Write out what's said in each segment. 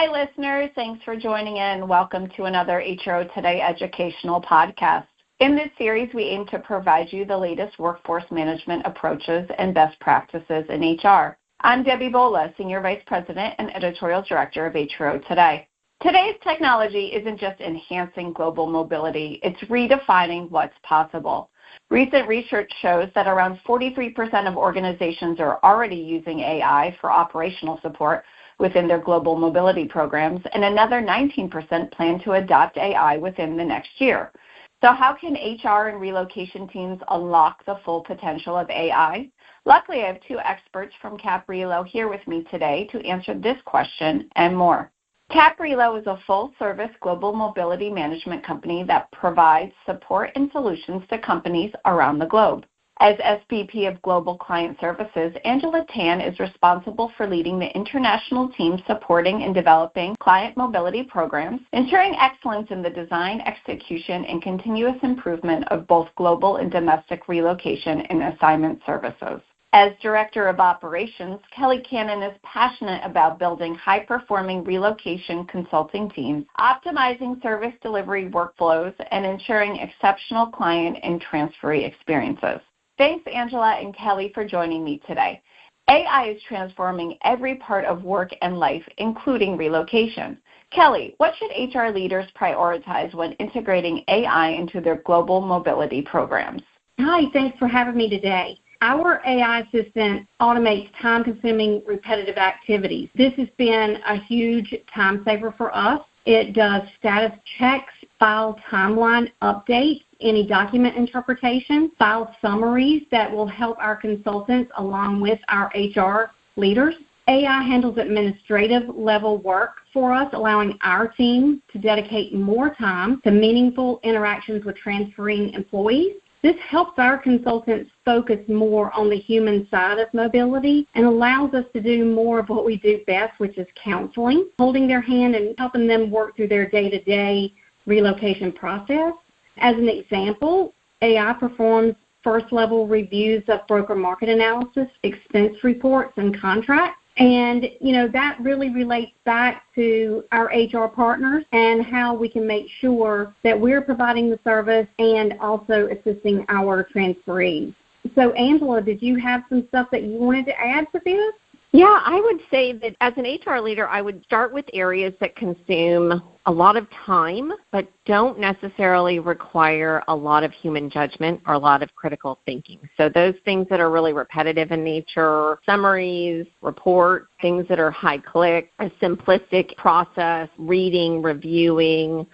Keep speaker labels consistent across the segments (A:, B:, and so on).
A: Hi, listeners. Thanks for joining in. Welcome to another HRO Today Educational Podcast. In this series, we aim to provide you the latest workforce management approaches and best practices in HR. I'm Debbie Bolla, Senior Vice President and Editorial Director of HRO Today. Today's technology isn't just enhancing global mobility, it's redefining what's possible. Recent research shows that around 43% of organizations are already using AI for operational support within their global mobility programs, and another 19% plan to adopt AI within the next year. So how can HR and relocation teams unlock the full potential of AI? Luckily, I have two experts from CapRelo here with me today to answer this question and more. CapRelo is a full-service global mobility management company that provides support and solutions to companies around the globe. As SVP of Global Client Services, Angela Tan is responsible for leading the international team supporting and developing client mobility programs, ensuring excellence in the design, execution, and continuous improvement of both global and domestic relocation and assignment services. As Director of Operations, Kelly Cannon is passionate about building high-performing relocation consulting teams, optimizing service delivery workflows, and ensuring exceptional client and transferee experiences. Thanks, Angela and Kelly, for joining me today. AI is transforming every part of work and life, including relocation. Kelly, what should HR leaders prioritize when integrating AI into their global mobility programs?
B: Hi, thanks for having me today. Our AI assistant automates time-consuming repetitive activities. This has been a huge time saver for us. It does status checks, file timeline updates, any document interpretation, file summaries that will help our consultants along with our HR leaders. AI handles administrative level work for us, allowing our team to dedicate more time to meaningful interactions with transferring employees. This helps our consultants focus more on the human side of mobility and allows us to do more of what we do best, which is counseling, holding their hand and helping them work through their day-to-day relocation process. As an example, AI performs first-level reviews of broker market analysis, expense reports, and contracts. And, that really relates back to our HR partners and how we can make sure that we're providing the service and also assisting our transferees. So, Angela, did you have some stuff that you wanted to add to this?
C: Yeah, I would say that as an HR leader, I would start with areas that consume a lot of time but don't necessarily require a lot of human judgment or a lot of critical thinking. So those things that are really repetitive in nature, summaries, reports, things that are high-click, a simplistic process, reading, reviewing,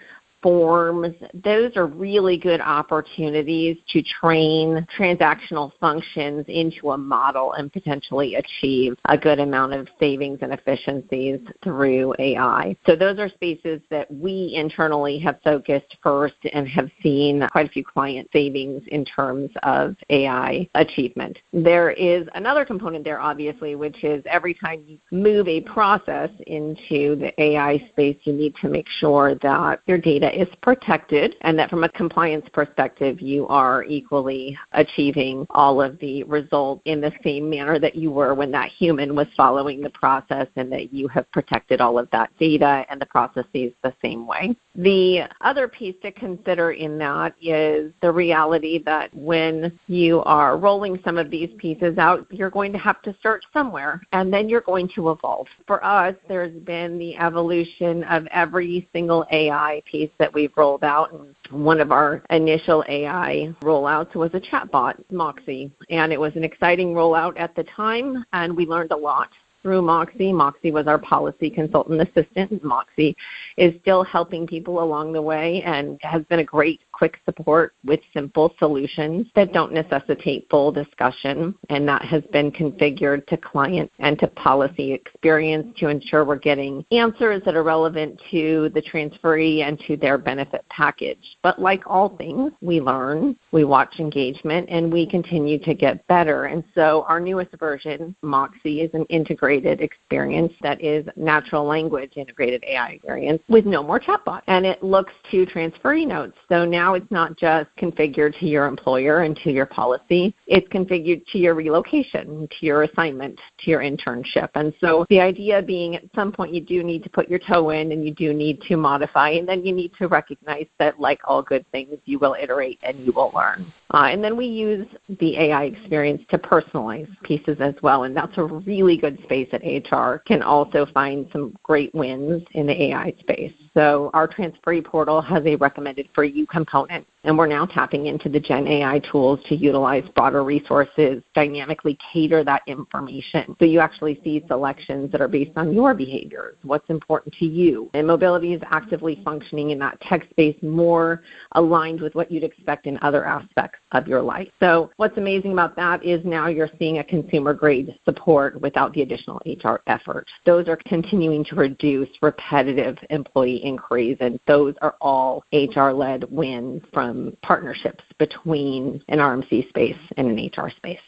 C: forms, those are really good opportunities to train transactional functions into a model and potentially achieve a good amount of savings and efficiencies through AI. So those are spaces that we internally have focused first and have seen quite a few client savings in terms of AI achievement. There is another component there, obviously, which is every time you move a process into the AI space, you need to make sure that your data is protected and that from a compliance perspective, you are equally achieving all of the results in the same manner that you were when that human was following the process and that you have protected all of that data and the processes the same way. The other piece to consider in that is the reality that when you are rolling some of these pieces out, you're going to have to start somewhere and then you're going to evolve. For us, there's been the evolution of every single AI piece that we've rolled out. And one of our initial AI rollouts was a chatbot, Moxie, and it was an exciting rollout at the time, and we learned a lot through Moxie. Moxie was our policy consultant assistant. Moxie is still helping people along the way and has been a great quick support with simple solutions that don't necessitate full discussion, and that has been configured to client and to policy experience to ensure we're getting answers that are relevant to the transferee and to their benefit package. But like all things, we learn, we watch engagement, and we continue to get better. And so our newest version, Moxie, is an integrated experience that is natural language integrated AI experience with no more chatbot. And it looks to transferee notes. So now now it's not just configured to your employer and to your policy. It's configured to your relocation, to your assignment, to your internship. And so the idea being at some point you do need to put your toe in and you do need to modify, and then you need to recognize that like all good things, you will iterate and you will learn. And then we use the AI experience to personalize pieces as well, and that's a really good space that HR can also find some great wins in the AI space. So our transferee portal has a recommended for you component, and we're now tapping into the Gen AI tools to utilize broader resources, dynamically cater that information. So you actually see selections that are based on your behaviors, what's important to you. And mobility is actively functioning in that tech space more aligned with what you'd expect in other aspects of your life. So what's amazing about that is now you're seeing a consumer-grade support without the additional HR effort. Those are continuing to reduce repetitive employee inquiries, and those are all HR-led wins from partnerships between an RMC space and an HR space.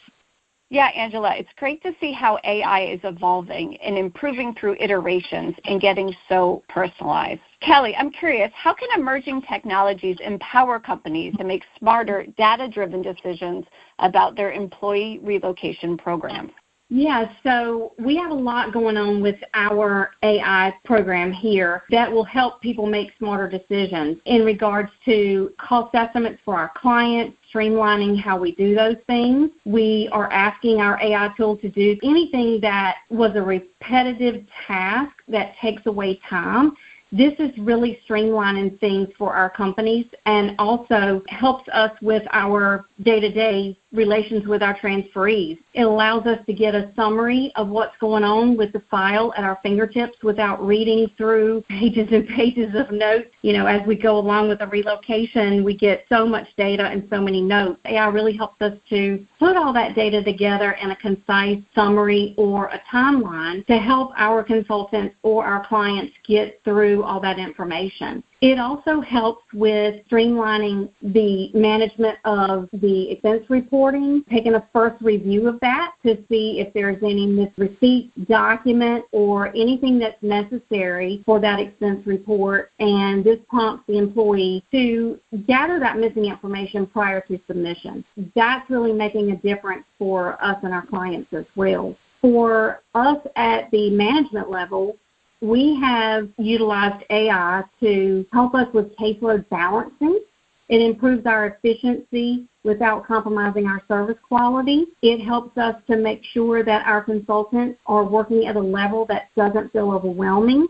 A: Yeah, Angela, it's great to see how AI is evolving and improving through iterations and getting so personalized. Kelly, I'm curious, how can emerging technologies empower companies to make smarter, data-driven decisions about their employee relocation programs?
B: Yeah, so we have a lot going on with our AI program here that will help people make smarter decisions in regards to cost estimates for our clients, streamlining how we do those things. We are asking our AI tool to do anything that was a repetitive task that takes away time. This is really streamlining things for our companies and also helps us with our day-to-day relations with our transferees. It allows us to get a summary of what's going on with the file at our fingertips without reading through pages and pages of notes. You know, as we go along with a relocation, we get so much data and so many notes. AI really helps us to put all that data together in a concise summary or a timeline to help our consultants or our clients get through all that information. It also helps with streamlining the management of the expense reporting, taking a first review of that to see if there's any missed receipt document or anything that's necessary for that expense report. And this prompts the employee to gather that missing information prior to submission. That's really making a difference for us and our clients as well. For us at the management level, we have utilized AI to help us with caseload balancing. It improves our efficiency without compromising our service quality. It helps us to make sure that our consultants are working at a level that doesn't feel overwhelming.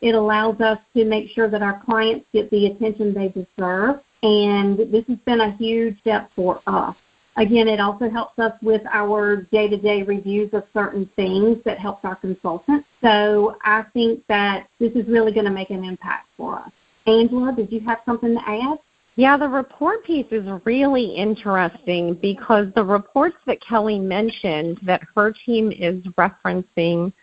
B: It allows us to make sure that our clients get the attention they deserve, and this has been a huge step for us. Again, it also helps us with our day-to-day reviews of certain things that helps our consultants. So I think that this is really going to make an impact for us. Angela, did you have something to add?
C: Yeah, the report piece is really interesting because the reports that Kelly mentioned that her team is referencing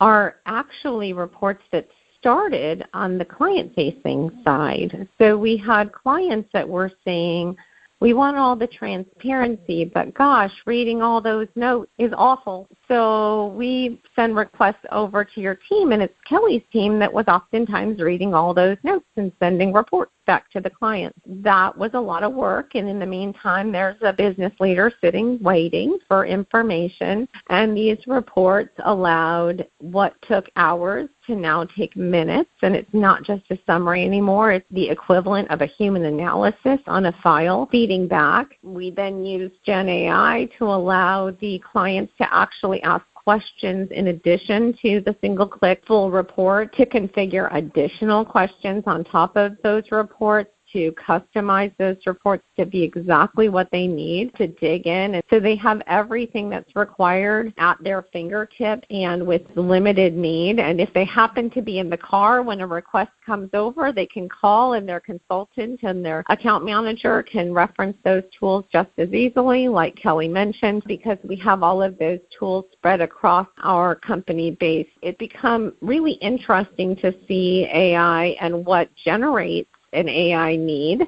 C: are actually reports that started on the client-facing side. So we had clients that were saying, we want all the transparency, but gosh, reading all those notes is awful. So we send requests over to your team, and it's Kelly's team that was oftentimes reading all those notes and sending reports back to the client. That was a lot of work, and in the meantime, there's a business leader sitting waiting for information, and these reports allowed what took hours to now take minutes, and it's not just a summary anymore. It's the equivalent of a human analysis on a file feeding back. We then used Gen AI to allow the clients to actually ask questions in addition to the single-click full report, to configure additional questions on top of those reports, to customize those reports to be exactly what they need to dig in. And so they have everything that's required at their fingertip and with limited need. And if they happen to be in the car when a request comes over, they can call, and their consultant and their account manager can reference those tools just as easily, like Kelly mentioned, because we have all of those tools spread across our company base. It becomes really interesting to see AI and what generates an AI need,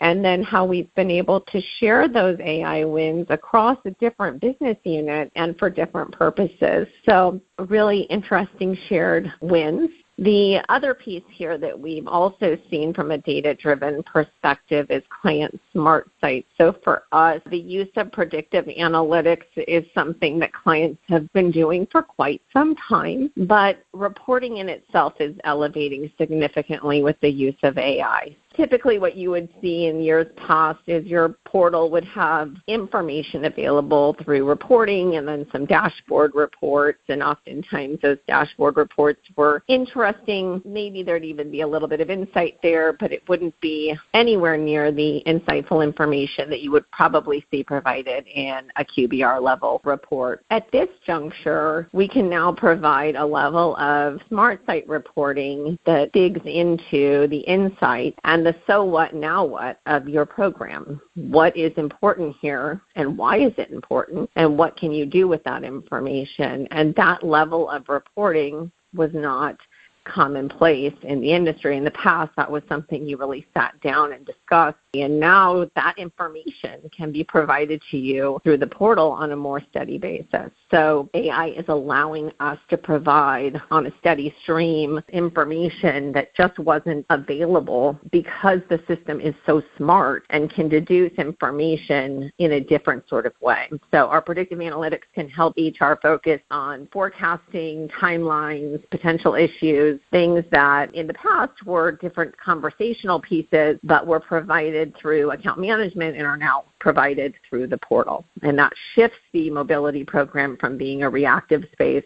C: and then how we've been able to share those AI wins across a different business unit and for different purposes. So really interesting shared wins. The other piece here that we've also seen from a data-driven perspective is client smart sites. So for us, the use of predictive analytics is something that clients have been doing for quite some time, but reporting in itself is elevating significantly with the use of AI. Typically what you would see in years past is your portal would have information available through reporting and then some dashboard reports, and oftentimes those dashboard reports were interesting. Maybe there'd even be a little bit of insight there, but it wouldn't be anywhere near the insightful information that you would probably see provided in a QBR level report. At this juncture, we can now provide a level of smart site reporting that digs into the insight and the so what, now what of your program. What is important here and why is it important and what can you do with that information? And that level of reporting was not commonplace in the industry. In the past, that was something you really sat down and discussed. And now that information can be provided to you through the portal on a more steady basis. So AI is allowing us to provide on a steady stream information that just wasn't available because the system is so smart and can deduce information in a different sort of way. So our predictive analytics can help HR focus on forecasting, timelines, potential issues, things that in the past were different conversational pieces, but were provided through account management and are now provided through the portal. And that shifts the mobility program from being a reactive space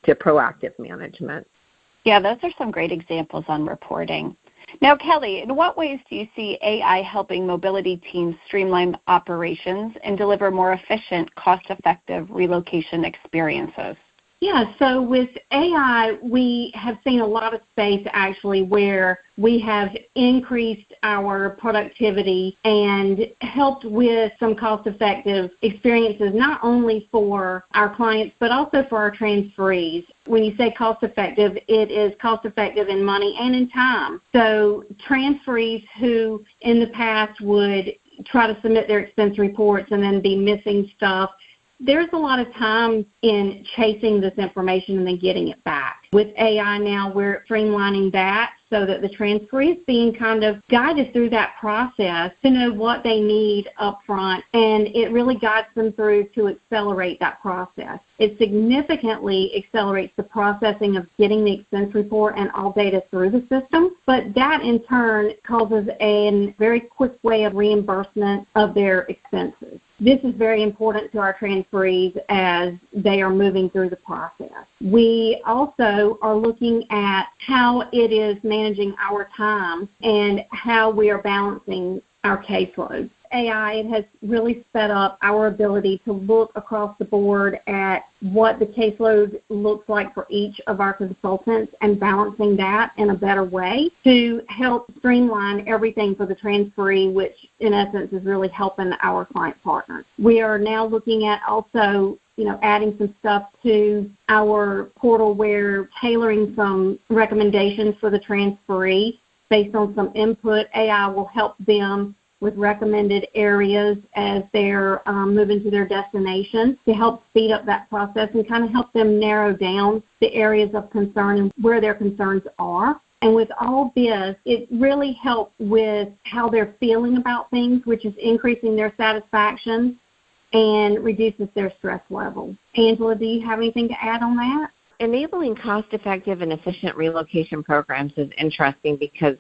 C: to proactive management.
A: Yeah, those are some great examples on reporting. Now, Kelly, in what ways do you see AI helping mobility teams streamline operations and deliver more efficient, cost-effective relocation experiences?
B: Yeah, so with AI, we have seen a lot of space actually where we have increased our productivity and helped with some cost-effective experiences, not only for our clients, but also for our transferees. When you say cost-effective, it is cost-effective in money and in time. So transferees who in the past would try to submit their expense reports and then be missing stuff, there's a lot of time in chasing this information and then getting it back. With AI now, we're streamlining that so that the transferee is being kind of guided through that process to know what they need up front, and it really guides them through to accelerate that process. It significantly accelerates the processing of getting the expense report and all data through the system, but that in turn causes a very quick way of reimbursement of their expenses. This is very important to our transferees as they are moving through the process. We also are looking at how it is managing our time and how we are balancing our caseload. AI, it has really sped up our ability to look across the board at what the caseload looks like for each of our consultants and balancing that in a better way to help streamline everything for the transferee, which in essence is really helping our client partners. We are now looking at also adding some stuff to our portal where tailoring some recommendations for the transferee based on some input. AI will help them with recommended areas as they're moving to their destination to help speed up that process and kind of help them narrow down the areas of concern and where their concerns are. And with all this, it really helps with how they're feeling about things, which is increasing their satisfaction and reduces their stress level. Angela, do you have anything to add on that?
C: Enabling cost-effective and efficient relocation programs is interesting because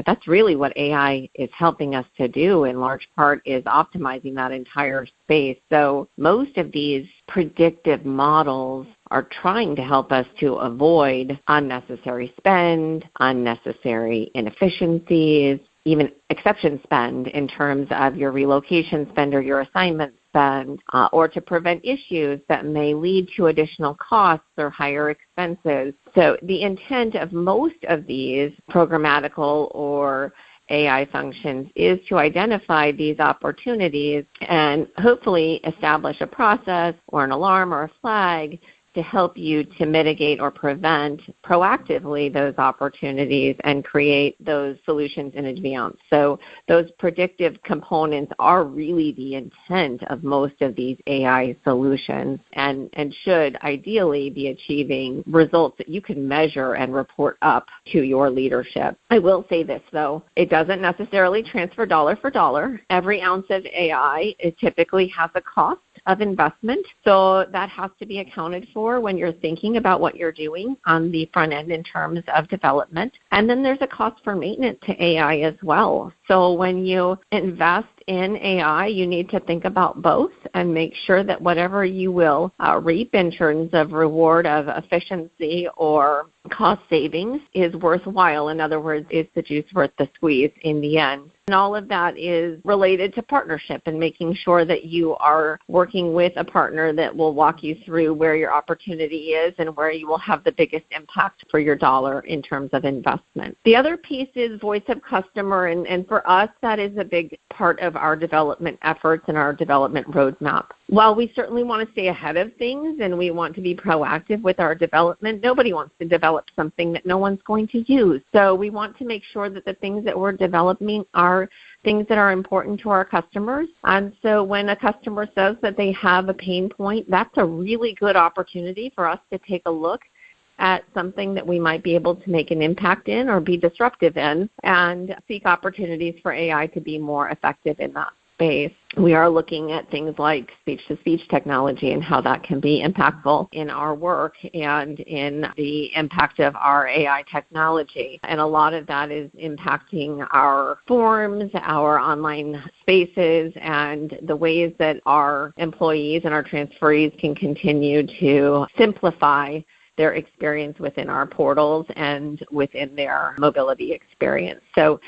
C: that's really what AI is helping us to do in large part, is optimizing that entire space. So most of these predictive models are trying to help us to avoid unnecessary spend, unnecessary inefficiencies, even exception spend in terms of your relocation spend or your assignment spend, or to prevent issues that may lead to additional costs or higher expenses. So the intent of most of these programmatical or AI functions is to identify these opportunities and hopefully establish a process or an alarm or a flag to help you to mitigate or prevent proactively those opportunities and create those solutions in advance. So those predictive components are really the intent of most of these AI solutions and should ideally be achieving results that you can measure and report up to your leadership. I will say this, though. It doesn't necessarily transfer dollar for dollar. Every ounce of AI, it typically has a cost of investment. So that has to be accounted for when you're thinking about what you're doing on the front end in terms of development. And then there's a cost for maintenance to AI as well. So when you invest in AI, you need to think about both and make sure that whatever you will reap in terms of reward of efficiency or cost savings is worthwhile. In other words, is the juice worth the squeeze in the end? And all of that is related to partnership and making sure that you are working with a partner that will walk you through where your opportunity is and where you will have the biggest impact for your dollar in terms of investment. The other piece is voice of customer, and for us, that is a big part of our development efforts and our development roadmap. While we certainly want to stay ahead of things and we want to be proactive with our development, nobody wants to develop something that no one's going to use. So we want to make sure that the things that we're developing are things that are important to our customers. And so when a customer says that they have a pain point, that's a really good opportunity for us to take a look at something that we might be able to make an impact in or be disruptive in and seek opportunities for AI to be more effective in that space. We are looking at things like speech-to-speech technology and how that can be impactful in our work and in the impact of our AI technology. And a lot of that is impacting our forms, our online spaces, and the ways that our employees and our transferees can continue to simplify their experience within our portals and within their mobility experience. So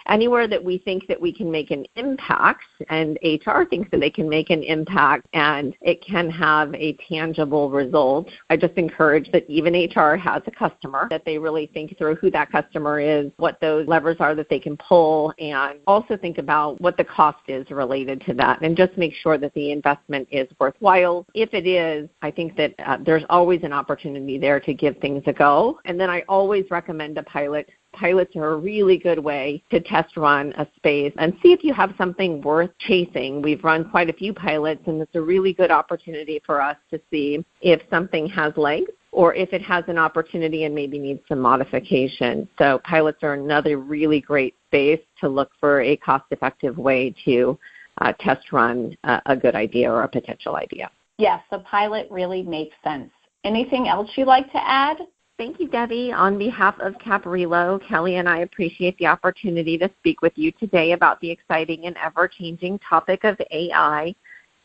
C: anywhere that we think that we can make an impact, and HR thinks that they can make an impact and it can have a tangible result, I just encourage that even HR has a customer, that they really think through who that customer is, what those levers are that they can pull, and also think about what the cost is related to that, and just make sure that the investment is worthwhile. If it is, I think that there's always an opportunity there to give things a go. And then I always recommend a pilot. Pilots are a really good way to test run a space and see if you have something worth chasing. We've run quite a few pilots, and it's a really good opportunity for us to see if something has legs or if it has an opportunity and maybe needs some modification. So pilots are another really great space to look for a cost-effective way to test run a good idea or a potential idea.
A: Yes, the pilot really makes sense. Anything else you'd like to add?
C: Thank you, Debbie. On behalf of CapRelo, Kelly and I appreciate the opportunity to speak with you today about the exciting and ever-changing topic of AI.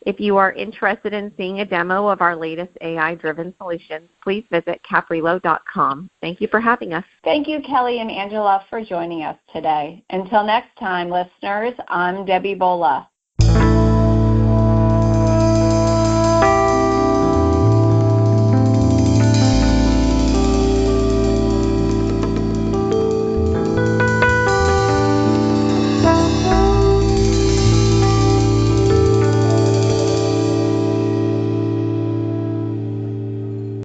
C: If you are interested in seeing a demo of our latest AI-driven solutions, please visit CapRelo.com. Thank you for having us.
A: Thank you, Kelly and Angela, for joining us today. Until next time, listeners, I'm Debbie Bolla.